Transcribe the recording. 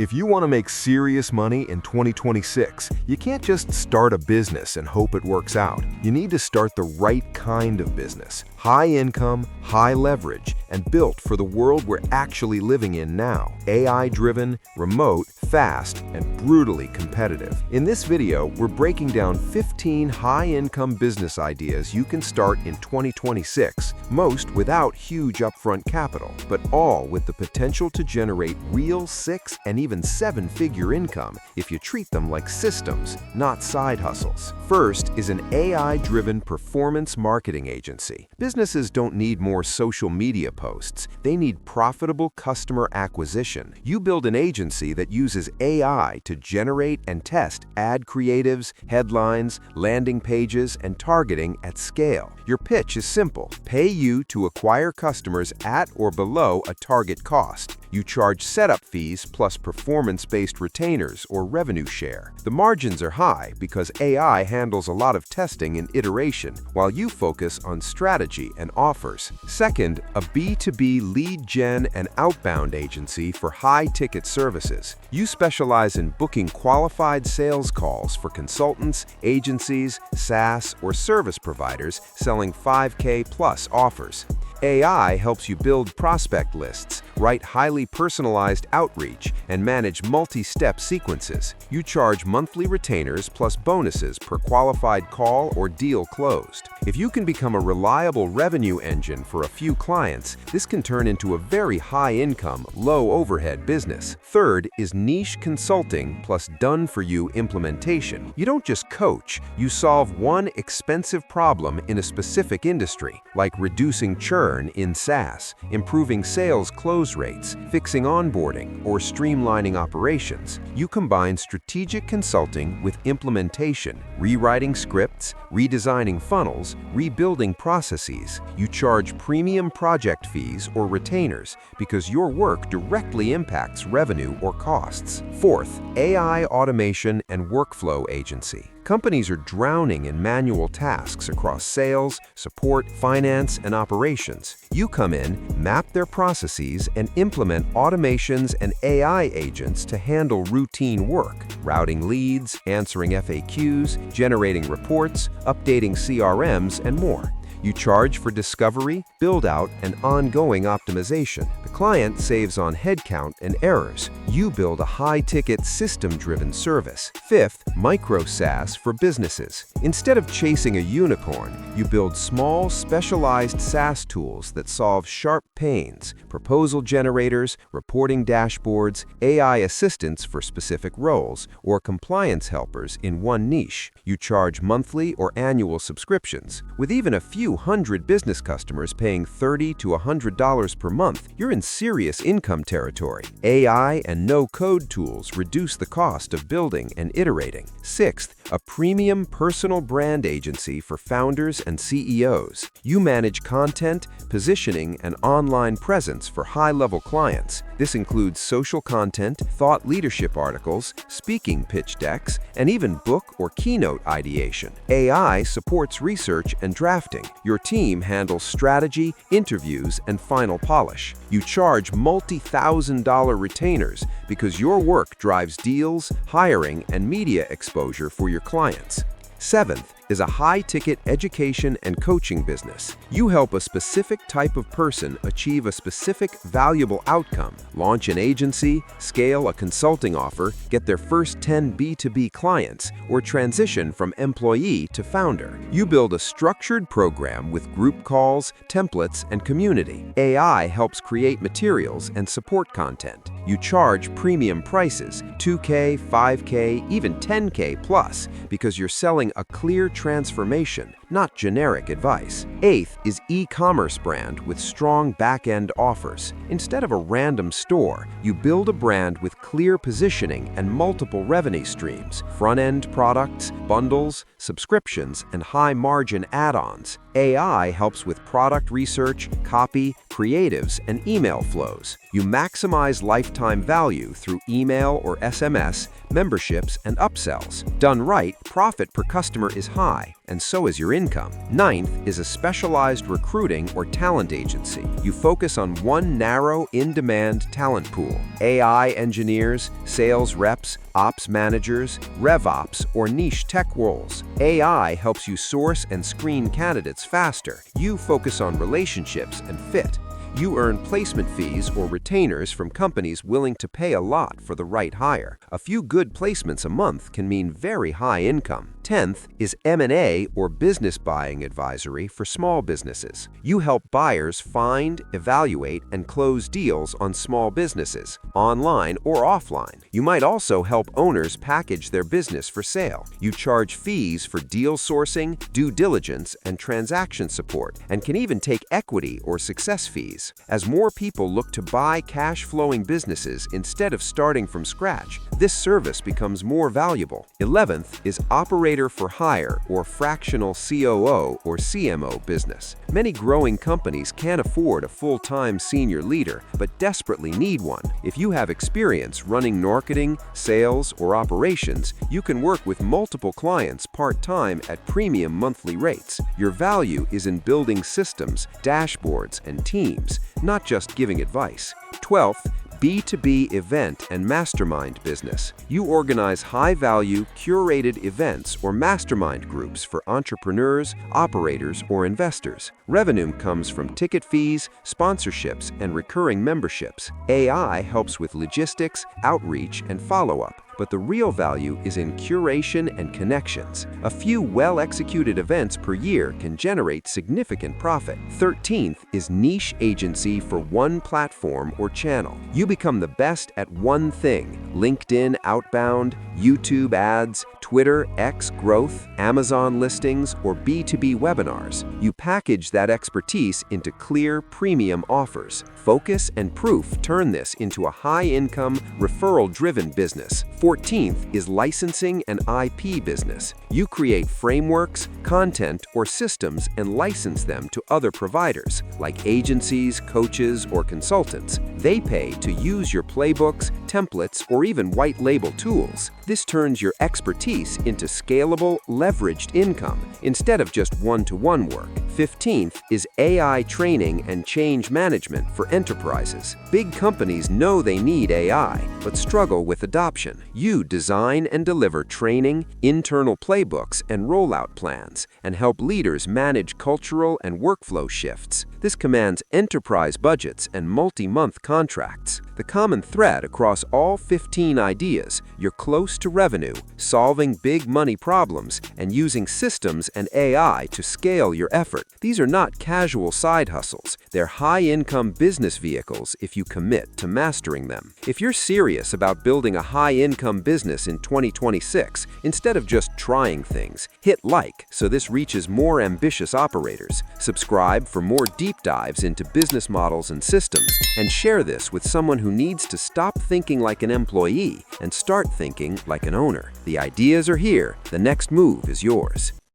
If you want to make serious money in 2026, you can't just start a business and hope it works out. You need to start the right kind of business. High income, high leverage, and built for the world we're actually living in now. AI-driven, remote, fast, and brutally competitive. In this video, we're breaking down 15 high-income business ideas you can start in 2026, most without huge upfront capital, but all with the potential to generate real 6- and even 7-figure income if you treat them like systems, not side hustles. First is an AI-driven performance marketing agency. Businesses don't need more social media posts. They need profitable customer acquisition. You build an agency that uses AI to generate and test ad creatives, headlines, landing pages, and targeting at scale. Your pitch is simple. Pay you to acquire customers at or below a target cost. You charge setup fees plus performance-based retainers or revenue share. The margins are high because AI handles a lot of testing and iteration, while you focus on strategy and offers. Second, a B2B lead gen and outbound agency for high-ticket services. You specialize in booking qualified sales calls for consultants, agencies, SaaS, or service providers selling 5K plus offers. AI helps you build prospect lists, write highly personalized outreach, and manage multi-step sequences. You charge monthly retainers plus bonuses per qualified call or deal closed. If you can become a reliable revenue engine for a few clients, this can turn into a very high-income, low-overhead business. Third is niche consulting plus done-for-you implementation. You don't just coach, you solve one expensive problem in a specific industry, like reducing churn in SaaS, improving sales close rates, fixing onboarding, or streamlining operations. You combine strategic consulting with implementation, rewriting scripts, redesigning funnels, rebuilding processes. You charge premium project fees or retainers because your work directly impacts revenue or costs. Fourth, AI automation and workflow agency. Companies are drowning in manual tasks across sales, support, finance, and operations. You come in, map their processes, and implement automations and AI agents to handle routine work, routing leads, answering FAQs, generating reports, updating CRMs, and more. You charge for discovery, build-out, and ongoing optimization. The client saves on headcount and errors. You build a high-ticket, system-driven service. Fifth, micro SaaS for businesses. Instead of chasing a unicorn, you build small, specialized SaaS tools that solve sharp pains, proposal generators, reporting dashboards, AI assistants for specific roles, or compliance helpers in one niche. You charge monthly or annual subscriptions. With even a few hundred business customers paying $30 to $100 per month, you're in serious income territory. AI and no-code tools reduce the cost of building and iterating. Sixth, a premium personal brand agency for founders and CEOs. You manage content, positioning, and online presence for high-level clients. This includes social content, thought leadership articles, speaking pitch decks, and even book or keynote ideation. AI supports research and drafting. Your team handles strategy, interviews, and final polish. You charge multi-thousand-dollar retainers because your work drives deals, hiring, and media exposure for your clients. Seventh is a high-ticket education and coaching business. You help a specific type of person achieve a specific valuable outcome, launch an agency, scale a consulting offer, get their first 10 B2B clients, or transition from employee to founder. You build a structured program with group calls, templates, and community. AI helps create materials and support content. You charge premium prices, 2K, 5K, even 10K plus, because you're selling a clear transformation, not generic advice. Eighth is e-commerce brand with strong back-end offers. Instead of a random store, you build a brand with clear positioning and multiple revenue streams, front-end products, bundles, subscriptions, and high-margin add-ons. AI helps with product research, copy, creatives, and email flows. You maximize lifetime value through email or SMS, memberships, and upsells. Done right, profit per customer is high, and so is your income. Ninth is a specialized recruiting or talent agency. You focus on one narrow, in-demand talent pool: AI engineers, sales reps, ops managers, RevOps, or niche tech roles. AI helps you source and screen candidates faster. You focus on relationships and fit. You earn placement fees or retainers from companies willing to pay a lot for the right hire. A few good placements a month can mean very high income. 10th is M&A or business buying advisory for small businesses. You help buyers find, evaluate, and close deals on small businesses, online or offline. You might also help owners package their business for sale. You charge fees for deal sourcing, due diligence, and transaction support, and can even take equity or success fees. As more people look to buy cash-flowing businesses instead of starting from scratch, this service becomes more valuable. 11th is operator for hire or fractional COO or CMO business. Many growing companies can't afford a full-time senior leader, but desperately need one. If you have experience running marketing, sales, or operations, you can work with multiple clients part-time at premium monthly rates. Your value is in building systems, dashboards, and teams, not just giving advice. 12th, B2B event and mastermind business. You organize high-value, curated events or mastermind groups for entrepreneurs, operators, or investors. Revenue comes from ticket fees, sponsorships, and recurring memberships. AI helps with logistics, outreach, and follow-up, but the real value is in curation and connections. A few well-executed events per year can generate significant profit. 13th is niche agency for one platform or channel. You become the best at one thing: LinkedIn outbound, YouTube ads, Twitter, X growth, Amazon listings, or B2B webinars. You package that expertise into clear, premium offers. Focus and proof turn this into a high-income, referral-driven business. 14th is licensing and IP business. You create frameworks, content, or systems and license them to other providers, like agencies, coaches, or consultants. They pay to use your playbooks, templates, or even white-label tools. This turns your expertise into scalable, leveraged income instead of just one-to-one work. 15th is AI training and change management for enterprises. Big companies know they need AI, but struggle with adoption. You design and deliver training, internal playbooks, and rollout plans, and help leaders manage cultural and workflow shifts. This commands enterprise budgets and multi-month contracts. The common thread across all 15 ideas: you're close to revenue, solving big money problems, and using systems and AI to scale your effort. These are not casual side hustles. They're high-income business vehicles if you commit to mastering them. If you're serious about building a high-income business in 2026, instead of just trying things, hit like so this reaches more ambitious operators. Subscribe for more deep dives into business models and systems, and share this with someone who needs to stop thinking like an employee and start thinking like an owner. The ideas are here. The next move is yours.